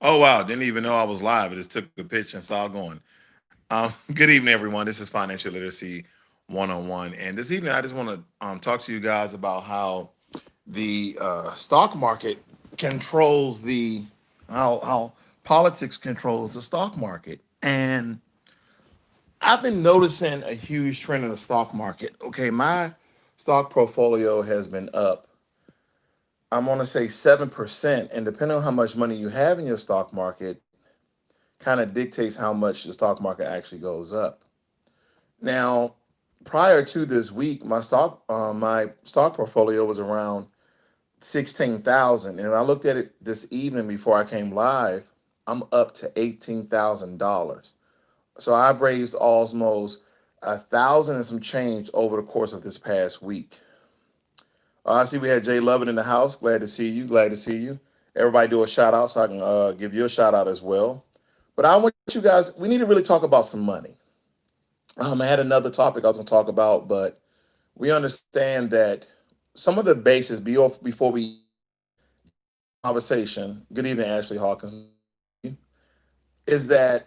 Oh wow, didn't even know I was live. I just took a picture and saw it going. Good evening, everyone. This is Financial Literacy 101. And this evening, I just want to talk to you guys about how the stock market controls how politics controls the stock market. And I've been noticing a huge trend in the stock market. Okay, my stock portfolio has been up. I'm going to say 7%. And depending on how much money you have in your stock market, kind of dictates how much the stock market actually goes up. Now, prior to this week, my stock portfolio was around 16,000, and I looked at it this evening before I came live. I'm up to $18,000. So I've raised almost 1,000 and some change over the course of this past week. I see we had Jay Lovett in the house. Glad to see you. Glad to see you. Everybody do a shout out so I can give you a shout out as well. But I want you guys, we need to really talk about some money. I had another topic I was going to talk about, but we understand that some of the basis before we conversation. Good evening, Ashley Hawkins. Is that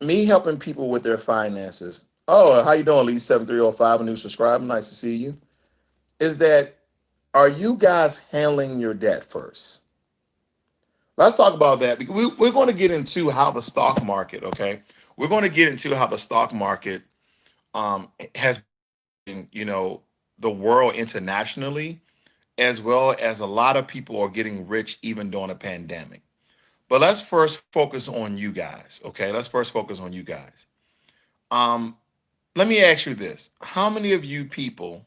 me helping people with their finances? Oh, how you doing, Lee 7305? A new subscriber. Nice to see you. Is that are you guys handling your debt first? Let's talk about that because we're going to get into how the stock market. Okay, we're going to get into how the stock market has the world internationally, as well as a lot of people are getting rich even during a pandemic. But let's first focus on you guys. Okay, let's first focus on you guys. Um, Let me ask you this: how many of you people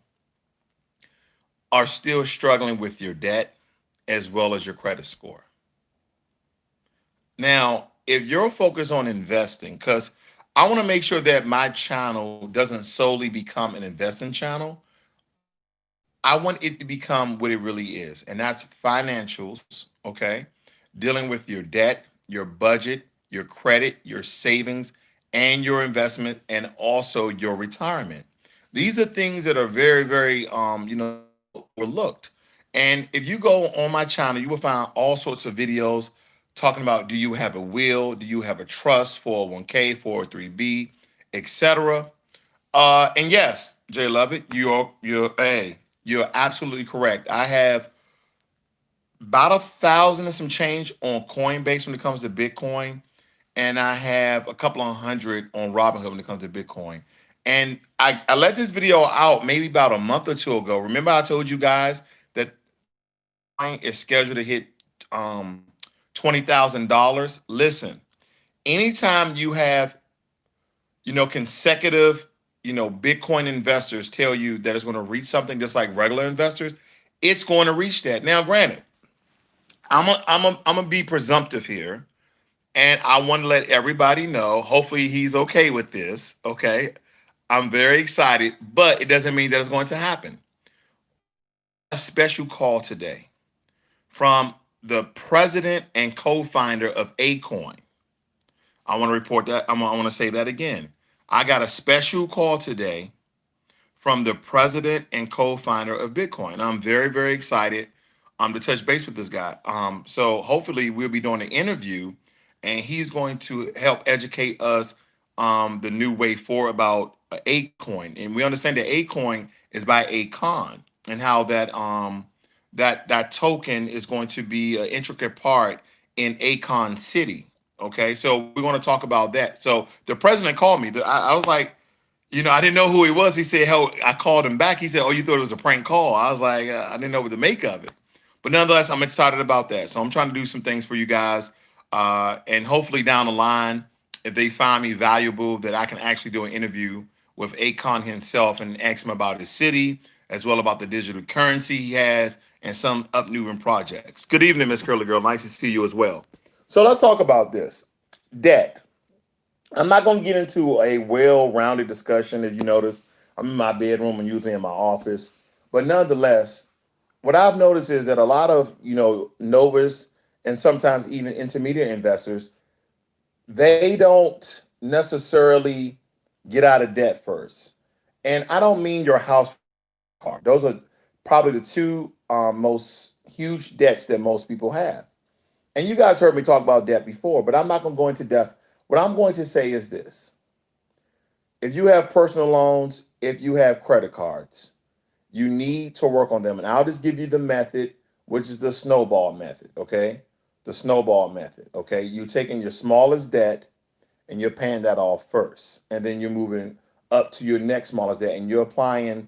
are still struggling with your debt as well as your credit score? Now, if you're focused on investing, because I want to make sure that my channel doesn't solely become an investing channel, I want it to become what it really is, and that's financials, okay? Dealing with your debt, your budget, your credit, your savings, and your investment, and also your retirement. These are things that are very, very, overlooked. And if you go on my channel, you will find all sorts of videos talking about do you have a will, do you have a trust, 401k, 403b, etc. And yes, Jay Lovett, you're absolutely correct. I have about 1,000 and some change on Coinbase when it comes to Bitcoin, and I have a couple of hundred on Robinhood when it comes to Bitcoin. And I let this video out maybe about a month or two ago. Remember, I told you guys that mine is scheduled to hit $20,000. Listen, anytime you have consecutive, Bitcoin investors tell you that it's going to reach something just like regular investors, it's going to reach that. Now, granted, I'm gonna be presumptive here, and I want to let everybody know. Hopefully, he's okay with this. Okay, I'm very excited, but it doesn't mean that it's going to happen. A special call today from the president and co-founder of Acoin. I want to report that. I want to say that again. I got a special call today from the president and co-founder of Bitcoin. I'm very, very excited to touch base with this guy. So hopefully we'll be doing an interview, and he's going to help educate us the new way forward about Acoin. And we understand that Acoin is by Acon, and how that token is going to be an intricate part in Acon City. Okay, so we're going to talk about that. So the president called me. I was like, I didn't know who he was. He said, "Hell," I called him back. He said, "Oh, you thought it was a prank call?" I was like, "I didn't know what to make of it." But nonetheless, I'm excited about that. So I'm trying to do some things for you guys, and hopefully down the line, if they find me valuable, that I can actually do an interview with Akon himself and ask him about his city, as well about the digital currency he has, and some up new projects. Good evening, Miss Curly Girl. Nice to see you as well. So let's talk about this debt. I'm not going to get into a well-rounded discussion. If you notice, I'm in my bedroom and usually in my office. But nonetheless, what I've noticed is that a lot of, novice and sometimes even intermediate investors, they don't necessarily get out of debt first. And I don't mean your house car. Those are probably the two most huge debts that most people have. And you guys heard me talk about debt before, but I'm not going to go into depth. What I'm going to say is this: if you have personal loans, if you have credit cards, you need to work on them. And I'll just give you the method, which is the snowball method. Okay. The snowball method. Okay. You're taking your smallest debt and you're paying that off first. And then you're moving up to your next smallest debt and you're applying,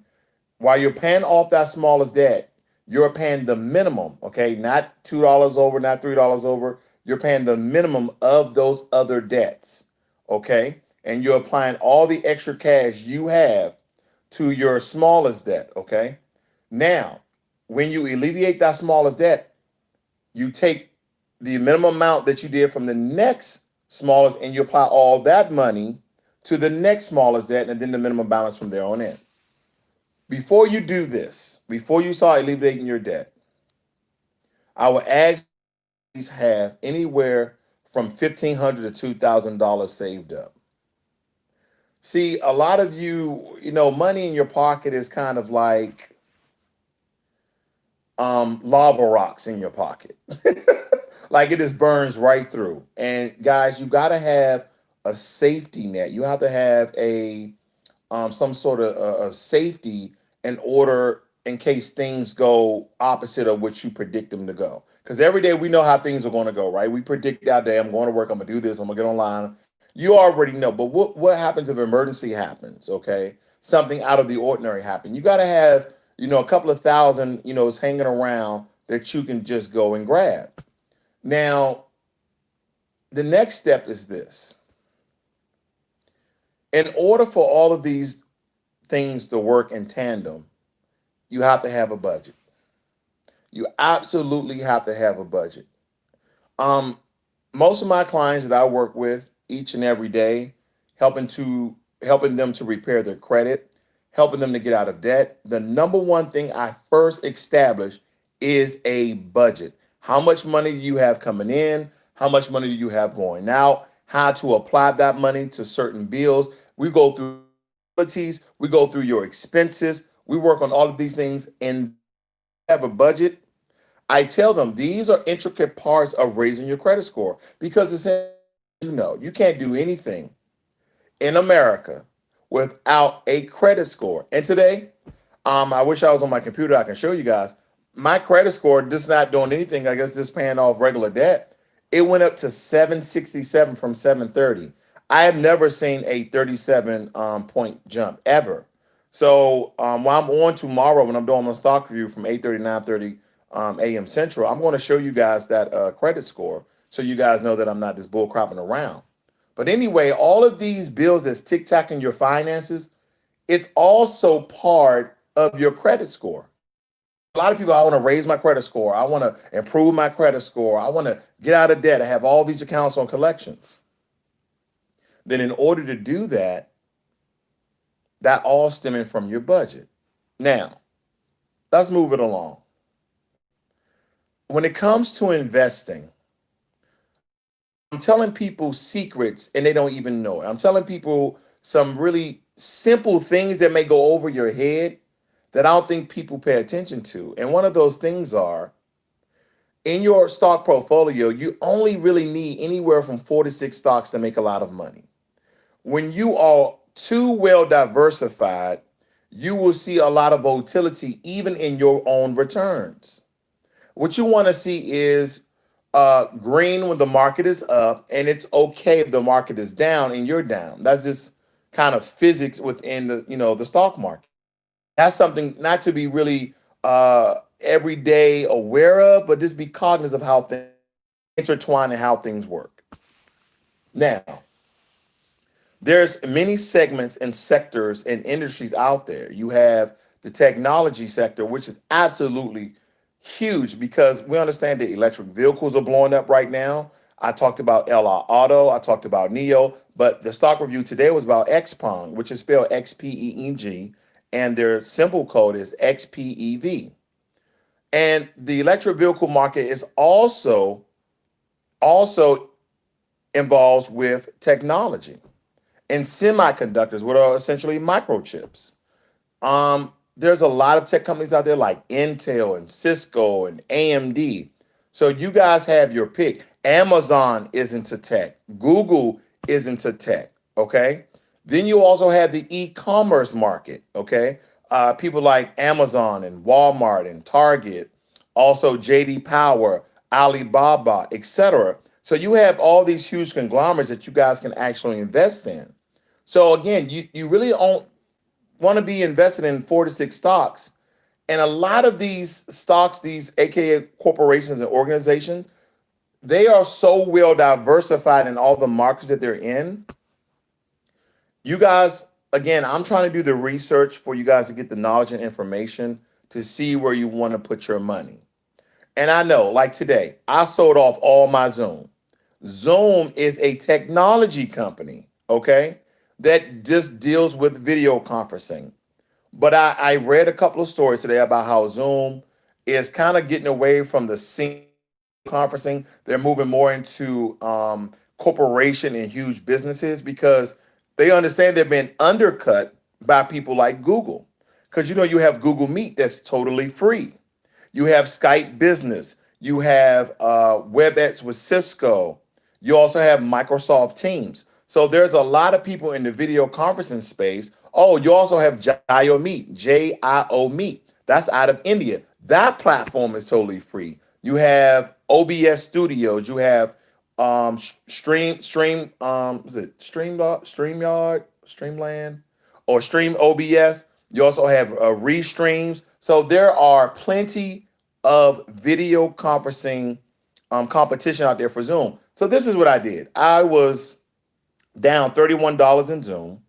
while you're paying off that smallest debt, you're paying the minimum. Okay. Not $2 over, not $3 over. You're paying the minimum of those other debts. Okay. And you're applying all the extra cash you have to your smallest debt. Okay. Now, when you alleviate that smallest debt, you take the minimum amount that you did from the next smallest and you apply all that money to the next smallest debt and then the minimum balance from there on in. Before you do this, before you start alleviating your debt, I would ask you to have anywhere from $1,500 to $2,000 saved up. See, a lot of you, money in your pocket is kind of like lava rocks in your pocket. Like it just burns right through. And guys, you got to have a safety net. You have to have a some sort of safety in order in case things go opposite of what you predict them to go. Because every day we know how things are going to go, right? We predict that day, I'm going to work, I'm going to do this, I'm going to get online. You already know. But what happens if emergency happens, okay? Something out of the ordinary happens. You got to have, a couple of thousand, is hanging around that you can just go and grab. Now, the next step is this. In order for all of these things to work in tandem, you have to have a budget. You absolutely have to have a budget. Um, Most of my clients that I work with each and every day, helping them to repair their credit, helping them to get out of debt. The number one thing I first establish is a budget. How much money do you have coming in? How much money do you have going out? How to apply that money to certain bills. We go through utilities, we go through your expenses. We work on all of these things and have a budget. I tell them these are intricate parts of raising your credit score because it's, you can't do anything in America without a credit score. And today, I wish I was on my computer. I can show you guys. My credit score just not doing anything. I guess just paying off regular debt. It went up to 767 from 730. I have never seen a 37 point jump ever. So while I'm on tomorrow when I'm doing my stock review from 8:30 to 9:30 a.m. Central, I'm going to show you guys that credit score so you guys know that I'm not just bull cropping around. But anyway, all of these bills that's tic-tacking your finances, it's also part of your credit score. A lot of people, I want to raise my credit score. I want to improve my credit score. I want to get out of debt. I have all these accounts on collections. Then in order to do that, that all stemming from your budget. Now, let's move it along. When it comes to investing, I'm telling people secrets and they don't even know it. I'm telling people some really simple things that may go over your head that I don't think people pay attention to. And one of those things are in your stock portfolio, you only really need anywhere from 4 to 6 stocks to make a lot of money. When you are too well diversified, you will see a lot of volatility even in your own returns. What you want to see is green when the market is up, and it's okay if the market is down and you're down. That's just kind of physics within the stock market. That's something not to be really every day aware of, but just be cognizant of how things intertwine and how things work. Now, there's many segments and sectors and industries out there. You have the technology sector, which is absolutely huge because we understand that electric vehicles are blowing up right now. I talked about LR Auto, I talked about NEO, but the stock review today was about XPeng, which is spelled XPENG, and their symbol code is XPEV. And the electric vehicle market is also involved with technology and semiconductors, what are essentially microchips. There's a lot of tech companies out there like Intel and Cisco and AMD. So you guys have your pick. Amazon is into tech. Google is into tech. Okay. Then you also have the e-commerce market. Okay. People like Amazon and Walmart and Target, also JD Power, Alibaba, etc. So you have all these huge conglomerates that you guys can actually invest in. So again, you really don't want to be invested in 4 to 6 stocks. And a lot of these stocks, these AKA corporations and organizations, they are so well diversified in all the markets that they're in. You guys, again, I'm trying to do the research for you guys to get the knowledge and information to see where you want to put your money. And I know, like today, I sold off all my Zoom. Zoom is a technology company, okay, that just deals with video conferencing. But I read a couple of stories today about how Zoom is kind of getting away from the scene conferencing. They're moving more into corporation and huge businesses because they understand they've been undercut by people like Google. Because you have Google Meet that's totally free. You have Skype Business. You have WebEx with Cisco. You also have Microsoft Teams. So there's a lot of people in the video conferencing space. Oh, you also have Jio Meet, JIO Meet. That's out of India. That platform is totally free. You have OBS Studios. You have is it Streamland, or Stream OBS. You also have Restreams. So there are plenty of video conferencing competition out there for Zoom. So this is what I did. I was down $31 in Zoom.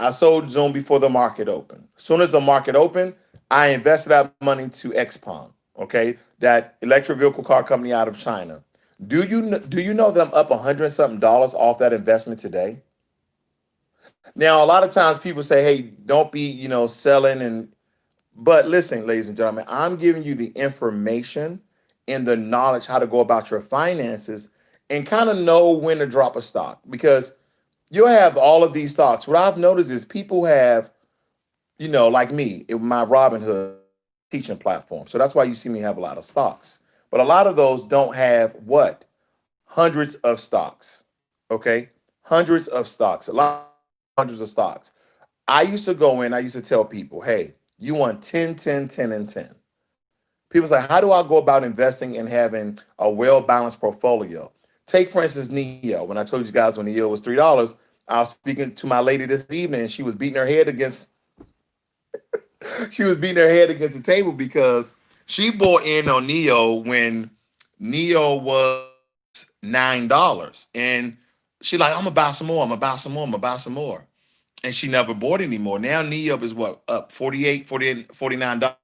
I sold Zoom before the market opened. As soon as the market opened, I invested that money to Xpeng, okay, that electric vehicle car company out of China. Do you know that I'm up 100 something dollars off that investment today? Now, a lot of times people say, "Hey, don't be selling," but listen, ladies and gentlemen, I'm giving you the information and the knowledge how to go about your finances and kind of know when to drop a stock because you'll have all of these stocks. What I've noticed is people have, like me, in my Robinhood teaching platform. So that's why you see me have a lot of stocks. But a lot of those don't have what? Hundreds of stocks. Okay? Hundreds of stocks. A lot hundreds of stocks. I used to go in, I used to tell people, hey, you want 10, 10, 10, and 10. People say, how do I go about investing and having a well balanced portfolio? Take, for instance, Neo. When I told you guys when Neo was $3, I was speaking to my lady this evening and she was beating her head against the table because she bought in on Neo when Neo was $9. And she like, I'm gonna buy some more, I'm gonna buy some more, I'm gonna buy some more. And she never bought anymore. Now Neo is what, up 48, 48, $49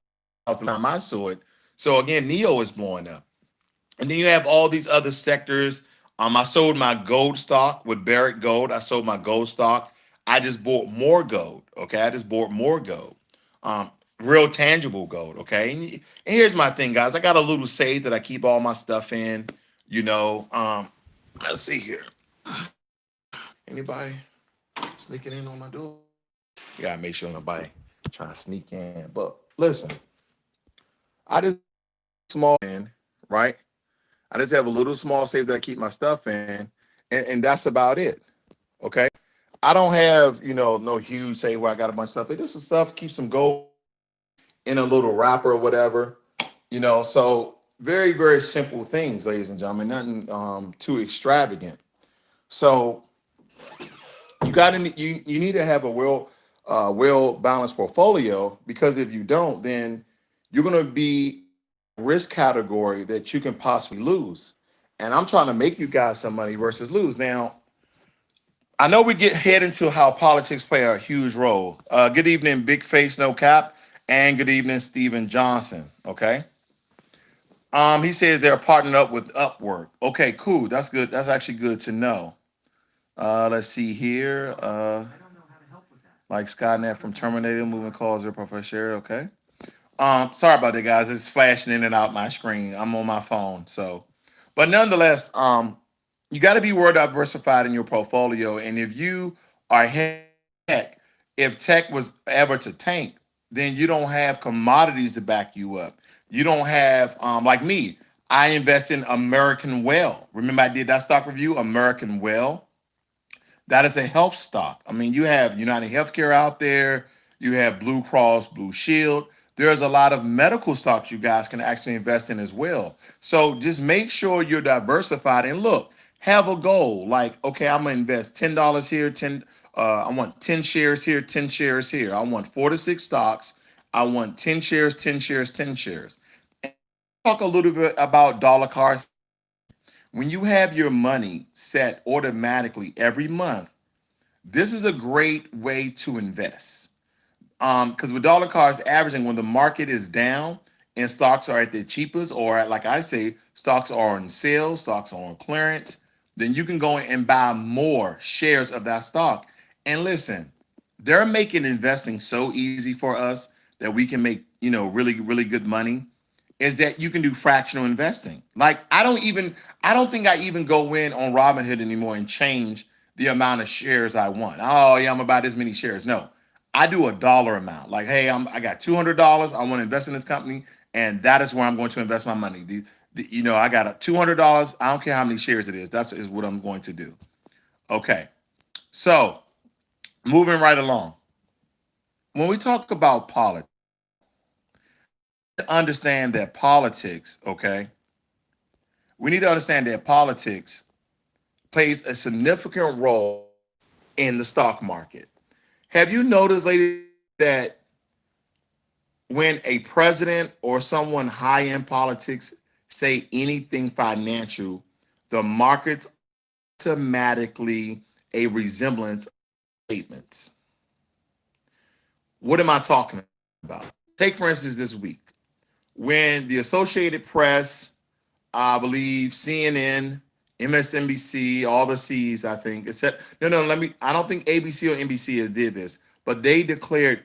the time I saw it. So again, Neo is blowing up. And then you have all these other sectors. I sold my gold stock with Barrick Gold. I sold my gold stock. I just bought more gold. Okay, I just bought more gold. Um, Real tangible gold. Okay, and here's my thing, guys. I got a little safe that I keep all my stuff in. You know, let's see here. Anybody sneaking in on my door? You gotta make sure nobody trying to sneak in. But listen, I just small in, right? I just have a little small safe that I keep my stuff in, and that's about it. Okay. I don't have, no huge safe where I got a bunch of stuff. This is stuff, keep some gold in a little wrapper or whatever. So very, very simple things, ladies and gentlemen. Nothing too extravagant. So you need to have a well balanced portfolio because if you don't, then you're gonna be risk category that you can possibly lose. And I'm trying to make you guys some money versus lose. Now, I know we get head into how politics play a huge role. Good evening, Big Face No Cap, and good evening, Stephen Johnson. Okay. He says they're partnered up with Upwork. Okay, cool. That's good. That's actually good to know. Let's see here. Like Skynet from Terminator, moving calls, their professor. Okay. Sorry about that, guys. It's flashing in and out my screen. I'm on my phone, so. But nonetheless, you got to be well diversified in your portfolio. And if you are tech, if tech was ever to tank, then you don't have commodities to back you up. You don't have, like me. I invest in American Well. Remember, I did that stock review, American Well. That is a health stock. I mean, you have United Healthcare out there, you have Blue Cross, Blue Shield. There's a lot of medical stocks you guys can actually invest in as well. So just make sure you're diversified and look, have a goal. Like, okay, I'm gonna invest $10 here, I want 10 shares here, 10 shares here. I want 4 to 6 stocks. I want 10 shares, 10 shares, 10 shares. And talk a little bit about dollar cost. When you have your money set automatically every month, this is a great way to invest. Because with dollar cost averaging, when the market is down and stocks are at their cheapest, or like I say, stocks are on sale, stocks are on clearance, then you can go and buy more shares of that stock. And listen, they're making investing so easy for us that we can make, really, really good money, is that you can do fractional investing. Like I don't think I even go in on Robinhood anymore and change the amount of shares I want. Oh yeah, I'm gonna buy this many shares. No, I do a dollar amount. Like, hey, I got $200. I want to invest in this company, and that is where I'm going to invest my money. I got a $200. I don't care how many shares it is. That's is what I'm going to do. Okay, so moving right along. When we talk about politics, understand that politics. Okay, we need to understand that politics plays a significant role in the stock market. Have you noticed, ladies, that when a president or someone high in politics say anything financial, the markets automatically a resemblance of statements? What am I talking about? Take, for instance, this week when the Associated Press, I believe CNN, MSNBC, all the C's, I think, except no, I don't think ABC or NBC has did this, but they declared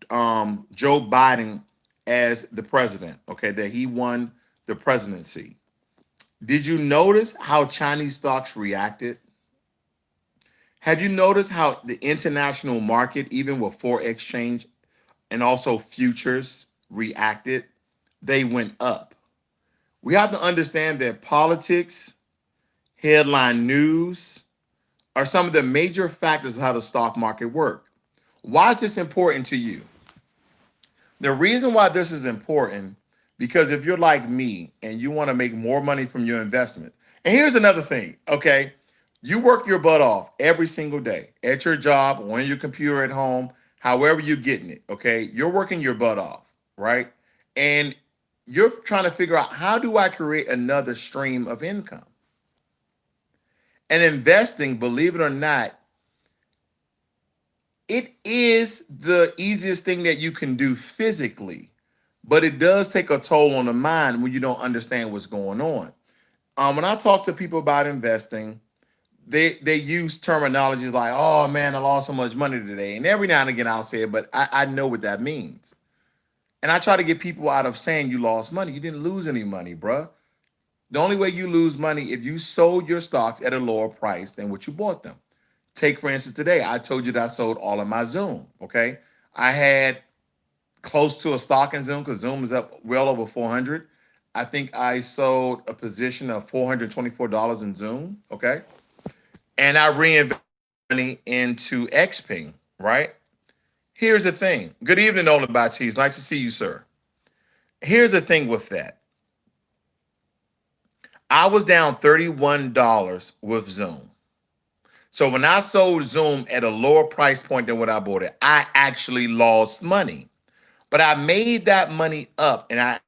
Joe Biden as the president, okay, that he won the presidency. Did you notice how Chinese stocks reacted? Have you noticed how the international market, even with foreign exchange and also futures, reacted? They went up. We have to understand that politics, headline news, are some of the major factors of how the stock market work. Why is this important to you? The reason why this is important, because if you're like me and you want to make more money from your investment, and here's another thing, okay? You work your butt off every single day at your job, on your computer at home, however you're getting it, okay? You're working your butt off, right? And you're trying to figure out, how do I create another stream of income? And investing, believe it or not, it is the easiest thing that you can do physically, but it does take a toll on the mind when you don't understand what's going on. When I talk to people about investing, they use terminologies like, "Oh man, I lost so much money today," and every now and again I'll say it, but I know what that means. And I try to get people out of saying you lost money. You didn't lose any money, bruh. The only way you lose money if you sold your stocks at a lower price than what you bought them. Take, for instance, today, I told you that I sold all of my Zoom. Okay. I had close to a stock in Zoom because Zoom is up well over 400. I think I sold a position of $424 in Zoom. Okay. And I reinvested money into XPing, right? Here's the thing. Good evening, Nolan Baptiste. Nice to see you, sir. Here's the thing with that. I was down $31 with Zoom. So when I sold Zoom at a lower price point than what I bought it, I actually lost money. But I made that money up, and I tell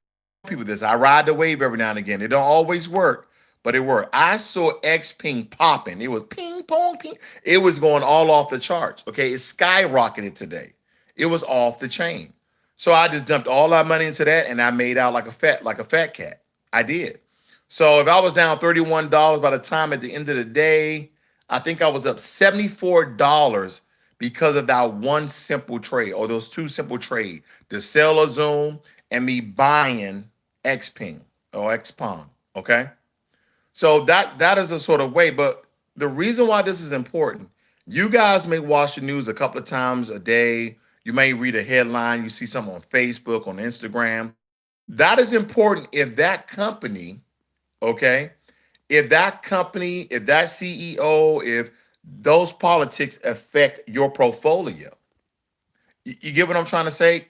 people this. I ride the wave every now and again. It don't always work, but it worked. I saw X ping popping. It was ping pong ping. It was going all off the charts. Okay, it skyrocketed today. It was off the chain. So I just dumped all that money into that, and I made out like a fat cat. I did. So if I was down $31 by the time at the end of the day, I think I was up $74 because of that one simple trade, or those two simple trades, the sell of Zoom and me buying Xping or Xpong. Okay. So that is a sort of way. But the reason why this is important, you guys may watch the news a couple of times a day. You may read a headline, you see something on Facebook, on Instagram. That is important if that company Okay. If that company, if that CEO, if those politics affect your portfolio, you get what I'm trying to say?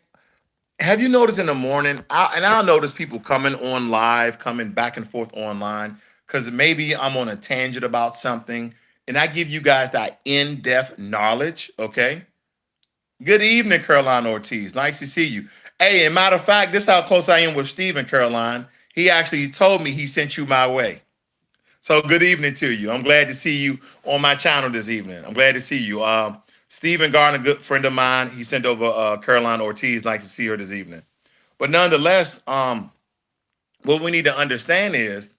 Have you noticed in the morning, I'll notice people coming on live, coming back and forth online, because maybe I'm on a tangent about something, and I give you guys that in-depth knowledge, okay? Good evening, Caroline Ortiz. Nice to see you. Hey, and matter of fact, this is how close I am with Stephen, Caroline. He actually told me he sent you my way. So good evening to you. I'm glad to see you on my channel this evening. I'm glad to see you. Stephen Garner, good friend of mine. He sent over Caroline Ortiz. Nice to see her this evening. But nonetheless, what we need to understand is,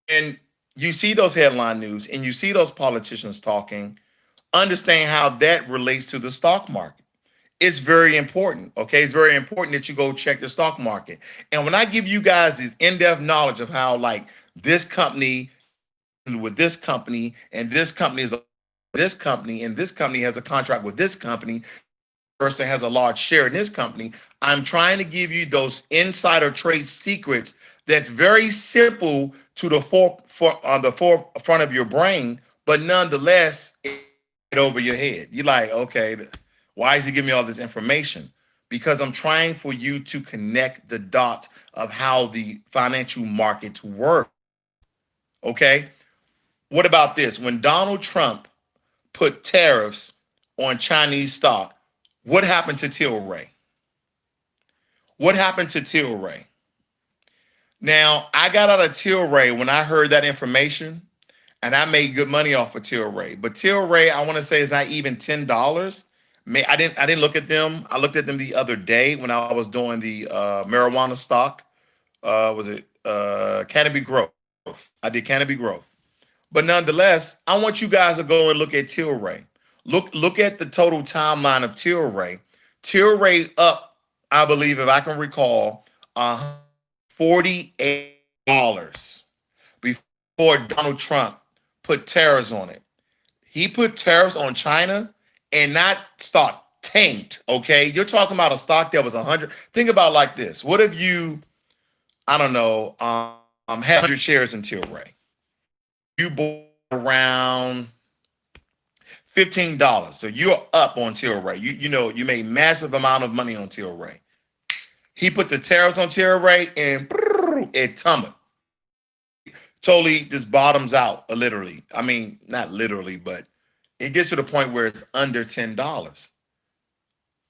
and you see those headline news and you see those politicians talking, understand how that relates to the stock market. It's very important. Okay. It's very important that you go check the stock market. And when I give you guys this in-depth knowledge of how, like, this company with this company, and this company is this company, and this company has a contract with this company, person has a large share in this company. I'm trying to give you those insider trade secrets that's very simple to the on the forefront of your brain, but nonetheless, it over your head. You're like, okay, why is he giving me all this information? Because I'm trying for you to connect the dots of how the financial markets work. Okay. What about this? When Donald Trump put tariffs on Chinese stock, what happened to Tilray? What happened to Tilray? Now, I got out of Tilray when I heard that information, and I made good money off of Tilray. But Tilray, I want to say, is not even $10. I didn't look at them. I looked at them the other day when I was doing the marijuana stock. Was it Canopy Growth? I did Canopy Growth. But nonetheless, I want you guys to go and look at Tilray. Look at the total timeline of Tilray. Tilray up, I believe, if I can recall, $48 before Donald Trump put tariffs on it. He put tariffs on China, and that stock tanked. Okay, you're talking about a stock that was 100. Think about it like this: what if you, I don't know, had 100 shares in Tilray? You bought around $15. So you're up on Tilray. You made massive amount of money on Tilray. He put the tariffs on Tilray and it tumbled. Totally just bottoms out, literally. I mean, not literally, but it gets to the point where it's under $10.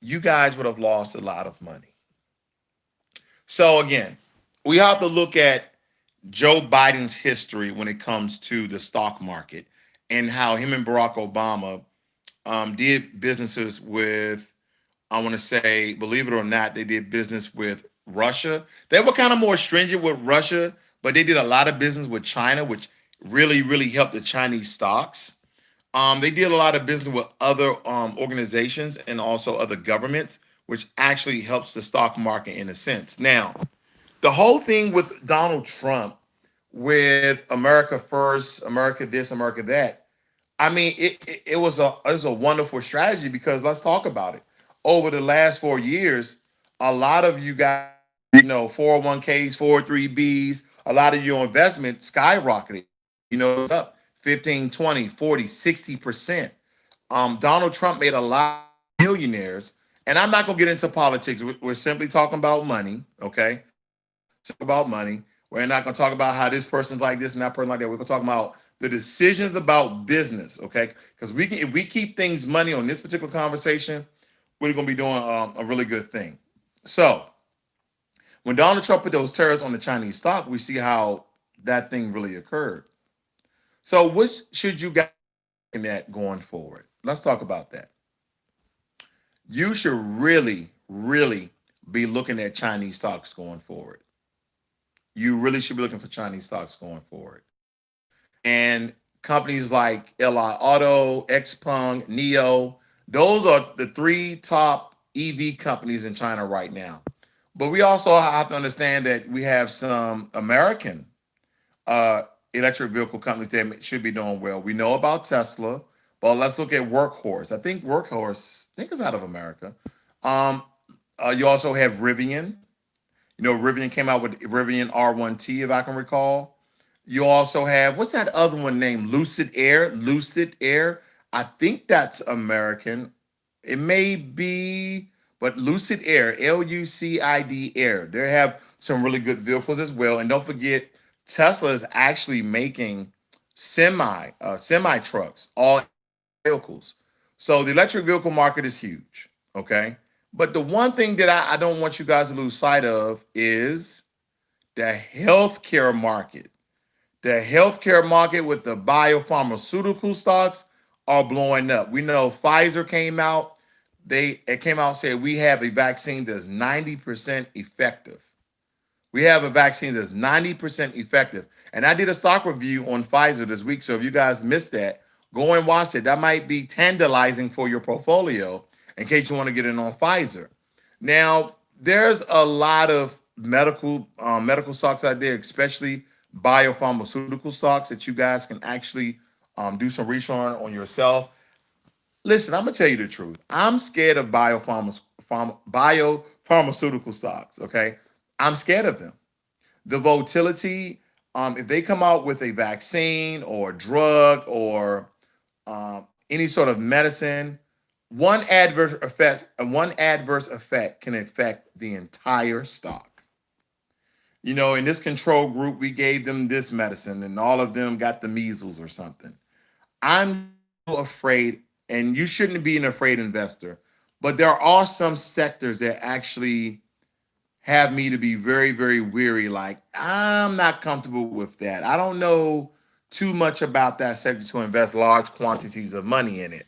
You guys would have lost a lot of money. So again, we have to look at Joe Biden's history when it comes to the stock market and how him and Barack Obama did businesses with, I want to say, believe it or not, they did business with Russia. They were kind of more stringent with Russia, but they did a lot of business with China, which really, really helped the Chinese stocks. They did a lot of business with other organizations and also other governments, which actually helps the stock market in a sense. Now, the whole thing with Donald Trump, with America first, America this, America that, I mean, it was a wonderful strategy, because let's talk about it. Over the last 4 years, a lot of you guys, 401ks, 403bs, a lot of your investment skyrocketed. It's up 15, 20, 40, 60%. Donald Trump made a lot of millionaires. And I'm not going to get into politics. We're simply talking about money, okay? Talk about money. We're not going to talk about how this person's like this and that person like that. We're going to talk about the decisions about business, okay? Because if we keep things money on this particular conversation, we're going to be doing a really good thing. So when Donald Trump put those tariffs on the Chinese stock, we see how that thing really occurred. So what should you guys in that going forward? Let's talk about that. You should really, really be looking at Chinese stocks going forward. You really should be looking for Chinese stocks going forward. And companies like LI Auto, Xpeng, Neo, those are the three top EV companies in China right now. But we also have to understand that we have some American uh, electric vehicle companies that should be doing well. We know about Tesla, but let's look at Workhorse. I think it's out of America. You also have Rivian. Rivian came out with Rivian R1T, if I can recall. You also have, what's that other one named? Lucid Air. Lucid Air. I think that's American. It may be, but Lucid Air, Lucid Air. They have some really good vehicles as well. And don't forget, Tesla is actually making semi trucks, all vehicles. So the electric vehicle market is huge. Okay. But the one thing that I don't want you guys to lose sight of is the healthcare market. The healthcare market with the biopharmaceutical stocks are blowing up. We know Pfizer came out. It came out and said we have a vaccine that's 90% effective. We have a vaccine that's 90% effective. And I did a stock review on Pfizer this week. So if you guys missed that, go and watch it. That might be tantalizing for your portfolio in case you want to get in on Pfizer. Now, there's a lot of medical stocks out there, especially biopharmaceutical stocks that you guys can actually do some research on yourself. Listen, I'm gonna tell you the truth. I'm scared of biopharmaceutical stocks. Okay, I'm scared of them. The volatility. If they come out with a vaccine or drug or any sort of medicine, one adverse effect can affect the entire stock. In this control group, we gave them this medicine, and all of them got the measles or something. I'm so afraid, and you shouldn't be an afraid investor, but there are some sectors that actually have me to be very, very weary. Like, I'm not comfortable with that. I don't know too much about that sector to invest large quantities of money in it.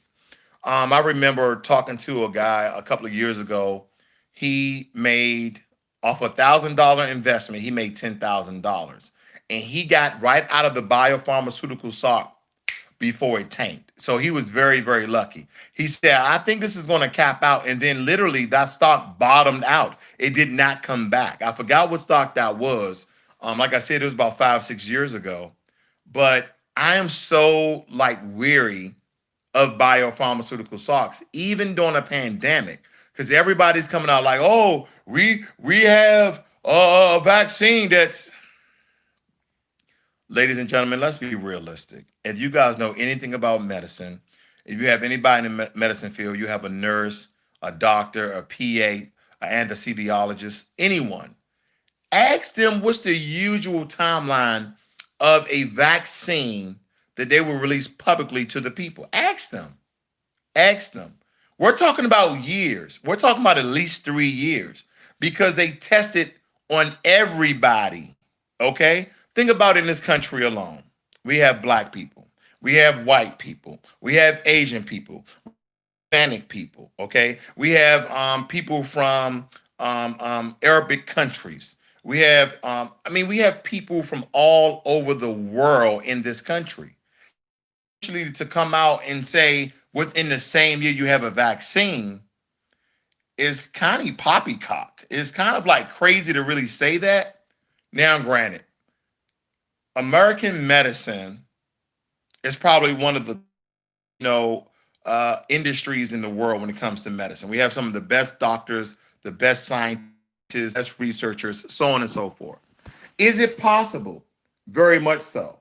I remember talking to a guy a couple of years ago. He made off $1,000 investment, he made $10,000. And he got right out of the biopharmaceutical stock before it tanked. So he was very, very lucky. He said, I think this is going to cap out. And then literally that stock bottomed out. It did not come back. I forgot what stock that was. Like I said, it was about 5, 6 years ago. But I am so like weary of biopharmaceutical stocks, even during a pandemic, because everybody's coming out like, oh, we have a vaccine that's. Ladies and gentlemen, let's be realistic. If you guys know anything about medicine, if you have anybody in the medicine field, you have a nurse, a doctor, a PA, an anesthesiologist, anyone, ask them what's the usual timeline of a vaccine that they will release publicly to the people. Ask them. Ask them. We're talking about years. We're talking about at least 3 years because they tested on everybody. Okay? Think about it in this country alone. We have black people. We have white people. We have Asian people. Hispanic people. Okay? We have people from Arabic countries. We have, we have people from all over the world in this country. Actually, to come out and say within the same year you have a vaccine is kind of poppycock. It's kind of like crazy to really say that. Now, granted, American medicine is probably one of the industries in the world when it comes to medicine. We have some of the best doctors, the best scientists, best researchers, so on and so forth. Is it possible? Very much so.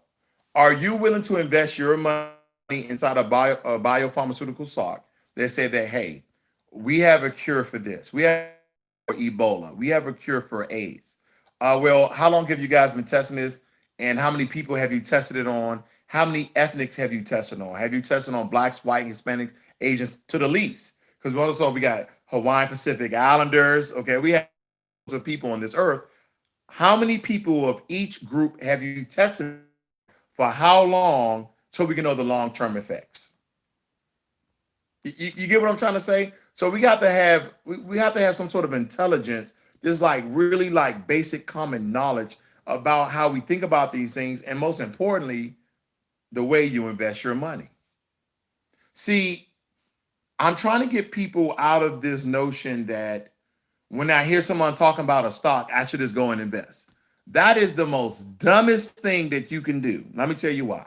Are you willing to invest your money inside a biopharmaceutical stock that said that, hey, we have a cure for this. We have for Ebola. We have a cure for AIDS. Well, how long have you guys been testing this? And how many people have you tested it on? How many ethnics have you tested on? Have you tested on blacks, white, Hispanics, Asians to the least? Because also we got Hawaiian Pacific Islanders. Okay, we have people on this earth. How many people of each group have you tested for how long so we can know the long-term effects? You get what I'm trying to say? So we have to have some sort of intelligence, just like really like basic common knowledge about how we think about these things, and most importantly, the way you invest your money. See, I'm trying to get people out of this notion that when I hear someone talking about a stock, I should just go and invest. That is the most dumbest thing that you can do. Let me tell you why.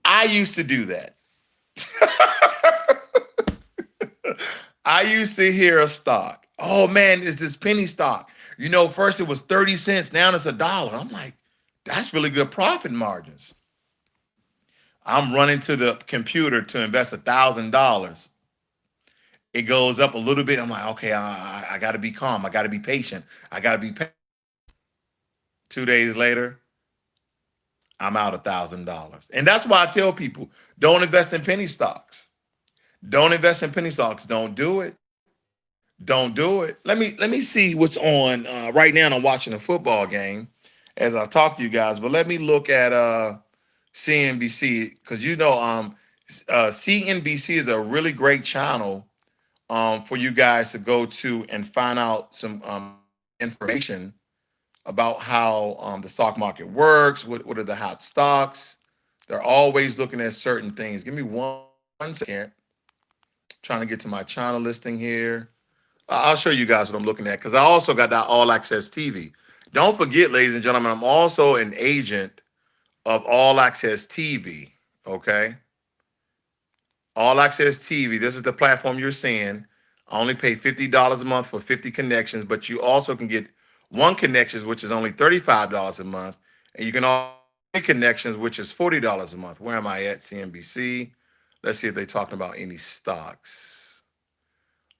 I used to do that. I used to hear a stock. Oh man, it's this penny stock. You know, first it was 30 cents, now it's $1. I'm like, that's really good profit margins. I'm running to the computer to invest $1,000. It goes up a little bit. I'm like, okay, I got to be calm. I got to be patient. I got to be patient. 2 days later, I'm out $1,000. And that's why I tell people, don't invest in penny stocks. Don't invest in penny stocks. Don't do it. Don't do it. Let me see what's on right now. I'm watching a football game as I talk to you guys. But let me look at CNBC because CNBC is a really great channel for you guys to go to and find out some information about how the stock market works. What are the hot stocks? They're always looking at certain things. Give me one second. Trying to get to my channel listing here. I'll show you guys what I'm looking at because I also got that All Access TV. Don't forget, ladies and gentlemen, I'm also an agent of All Access TV. Okay. All Access TV. This is the platform you're seeing. I only pay $50 a month for 50 connections, but you also can get one connections, which is only $35 a month. And you can also get connections, which is $40 a month. Where am I at? CNBC. Let's see if they're talking about any stocks.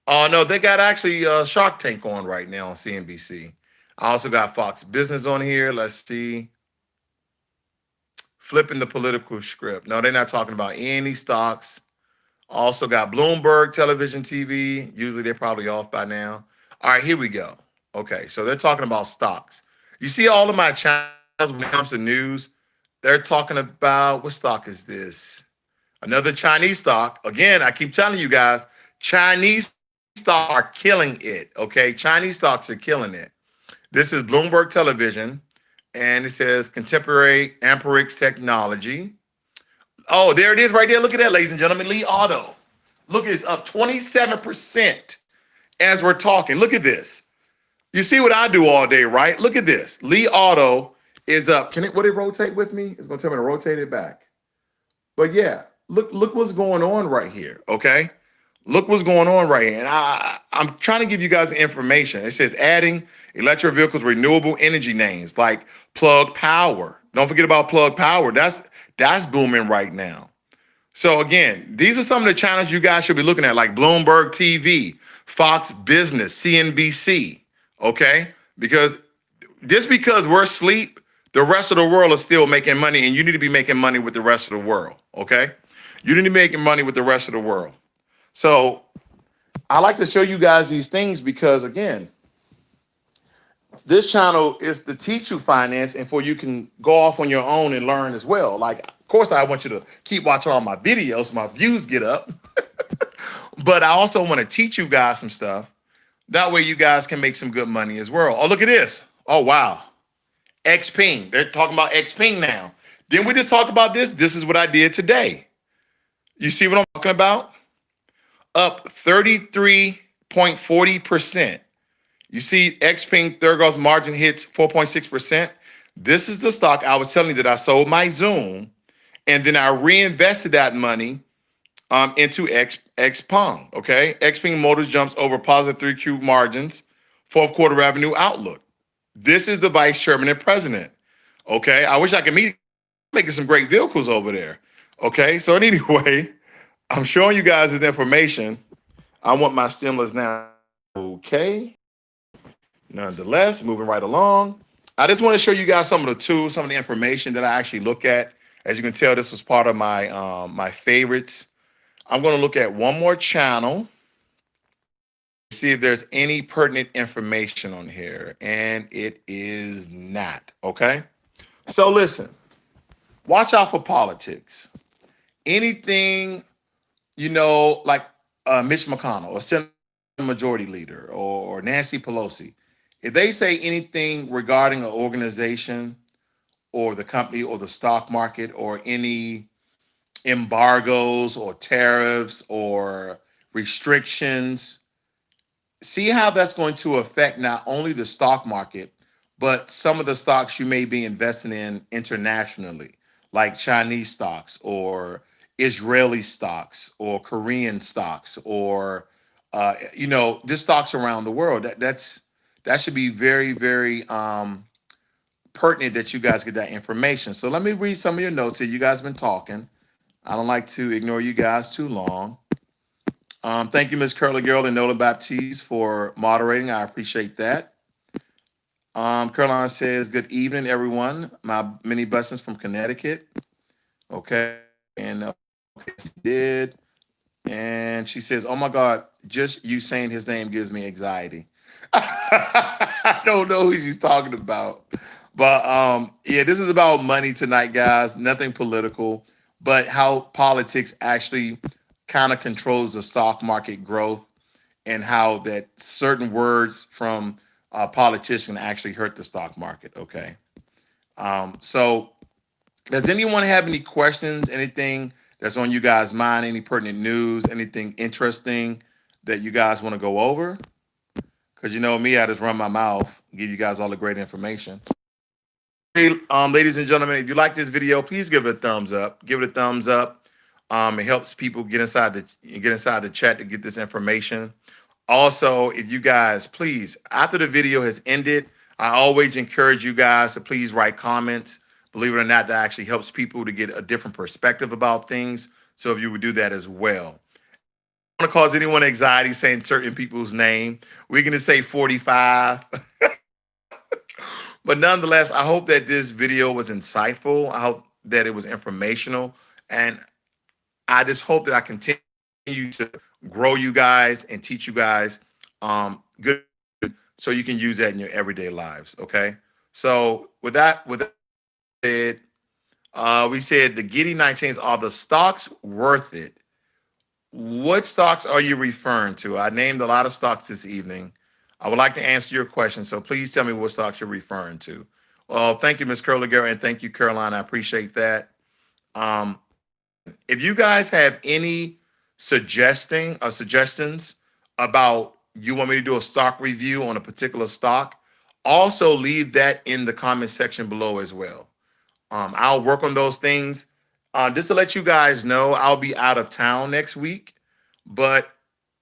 Oh, no, they got actually Shark Tank on right now on CNBC. I also got Fox Business on here. Let's see. Flipping the political script. No, they're not talking about any stocks. Also got Bloomberg Television TV. Usually they're probably off by now. All right, here we go. Okay, so they're talking about stocks. You see all of my channels when it comes to news, they're talking about, what stock is this? Another Chinese stock. Again, I keep telling you guys, Chinese stocks are killing it, okay? Chinese stocks are killing it. This is Bloomberg Television, and it says Contemporary Amperix Technology. Oh, there it is right there. Look at that, ladies and gentlemen. Li Auto. Look, it's up 27% as we're talking. Look at this. You see what I do all day, right? Look at this. Li Auto is up. Would it rotate with me? It's going to tell me to rotate it back. But yeah, look what's going on right here, okay? Look what's going on right here. And I'm trying to give you guys the information. It says adding electric vehicles, renewable energy names like Plug Power. Don't forget about Plug Power. That's booming right now. So again, these are some of the channels you guys should be looking at, like Bloomberg TV, Fox Business, CNBC, okay? Because we're asleep, the rest of the world is still making money, and you need to be making money with the rest of the world, okay? You need to be making money with the rest of the world. So I like to show you guys these things because, again, this channel is to teach you finance and for you can go off on your own and learn as well. Like, of course, I want you to keep watching all my videos, my views get up. But I also want to teach you guys some stuff. That way you guys can make some good money as well. Oh, look at this. Oh, wow. XPing. They're talking about XPing now. Didn't we just talk about this? This is what I did today. You see what I'm talking about? Up 33.40%. You see XPing third gross margin hits 4.6%. This is the stock I was telling you that I sold my Zoom, and then I reinvested that money into XPeng, okay? XPeng Motors jumps over positive 3Q margins, fourth quarter revenue outlook. This is the vice chairman and president, okay? I wish I could meet making some great vehicles over there, okay? So anyway, I'm showing you guys this information. I want my stimulus now, okay? Nonetheless, moving right along. I just want to show you guys some of the tools, some of the information that I actually look at. As you can tell, this was part of my my favorites. I'm going to look at one more channel, see if there's any pertinent information on here, and it is not, okay? So listen, watch out for politics. Anything, like Mitch McConnell or Senate Majority Leader or Nancy Pelosi, if they say anything regarding an organization or the company or the stock market or any embargoes or tariffs or restrictions, see how that's going to affect not only the stock market, but some of the stocks you may be investing in internationally, like Chinese stocks or Israeli stocks or Korean stocks or Just stocks around the world. That should be very, very pertinent that you guys get that information. So let me read some of your notes here. You guys been talking. I don't like to ignore you guys too long. Thank you, Ms. Curly Girl and Nolan Baptiste, for moderating. I appreciate that. Caroline says, "Good evening, everyone. My many blessings from Connecticut." Okay, and okay, she did. And she says, "Oh my God, just you saying his name gives me anxiety." I don't know who she's talking about, but yeah, this is about money tonight, guys. Nothing political, but how politics actually kind of controls the stock market growth, and how that certain words from a politician actually hurt the stock market. Okay, so does anyone have any questions? Anything that's on you guys' mind? Any pertinent news? Anything interesting that you guys want to go over? Because you know me, I just run my mouth, give you guys all the great information. Hey, ladies and gentlemen, if you like this video, please give it a thumbs up. Give it a thumbs up. It helps people get inside the chat to get this information. Also, if you guys, please, after the video has ended, I always encourage you guys to please write comments. Believe it or not, that actually helps people to get a different perspective about things. So if you would do that as well. I don't want to cause anyone anxiety saying certain people's name. We're going to say 45. But nonetheless, I hope that this video was insightful. I hope that it was informational. And I just hope that I continue to grow you guys and teach you guys good so you can use that in your everyday lives. Okay. So with that said, we said the Giddy 19s, are the stocks worth it? What stocks are you referring to? I named a lot of stocks this evening. I would like to answer your question, so please tell me what stocks you're referring to. Well, thank you, Ms. Curliger, and thank you, Caroline. I appreciate that. Um, if you guys have any suggestions about you want me to do a stock review on a particular stock, also leave that in the comment section below as well. I'll work on those things. Just to let you guys know, I'll be out of town next week, but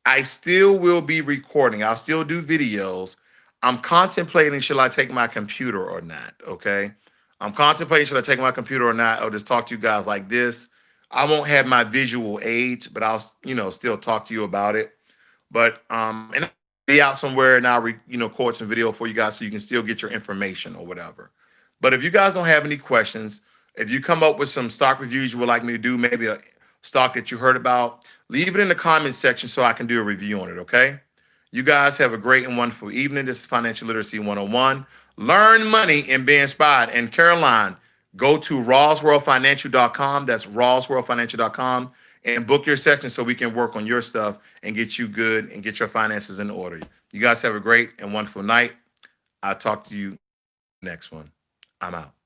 I still will be recording. I'll still do videos. I'm contemplating, should I take my computer or not? Okay. I'm contemplating, should I take my computer or not? I'll just talk to you guys like this. I won't have my visual aids, but I'll, still talk to you about it. But and I'll be out somewhere and I'll record some video for you guys so you can still get your information or whatever. But if you guys don't have any questions, if you come up with some stock reviews you would like me to do, maybe a stock that you heard about, leave it in the comments section so I can do a review on it, okay? You guys have a great and wonderful evening. This is Financial Literacy 101. Learn money and be inspired. And Caroline, go to rawsworldfinancial.com. That's rawsworldfinancial.com and book your session so we can work on your stuff and get you good and get your finances in order. You guys have a great and wonderful night. I'll talk to you next one. I'm out.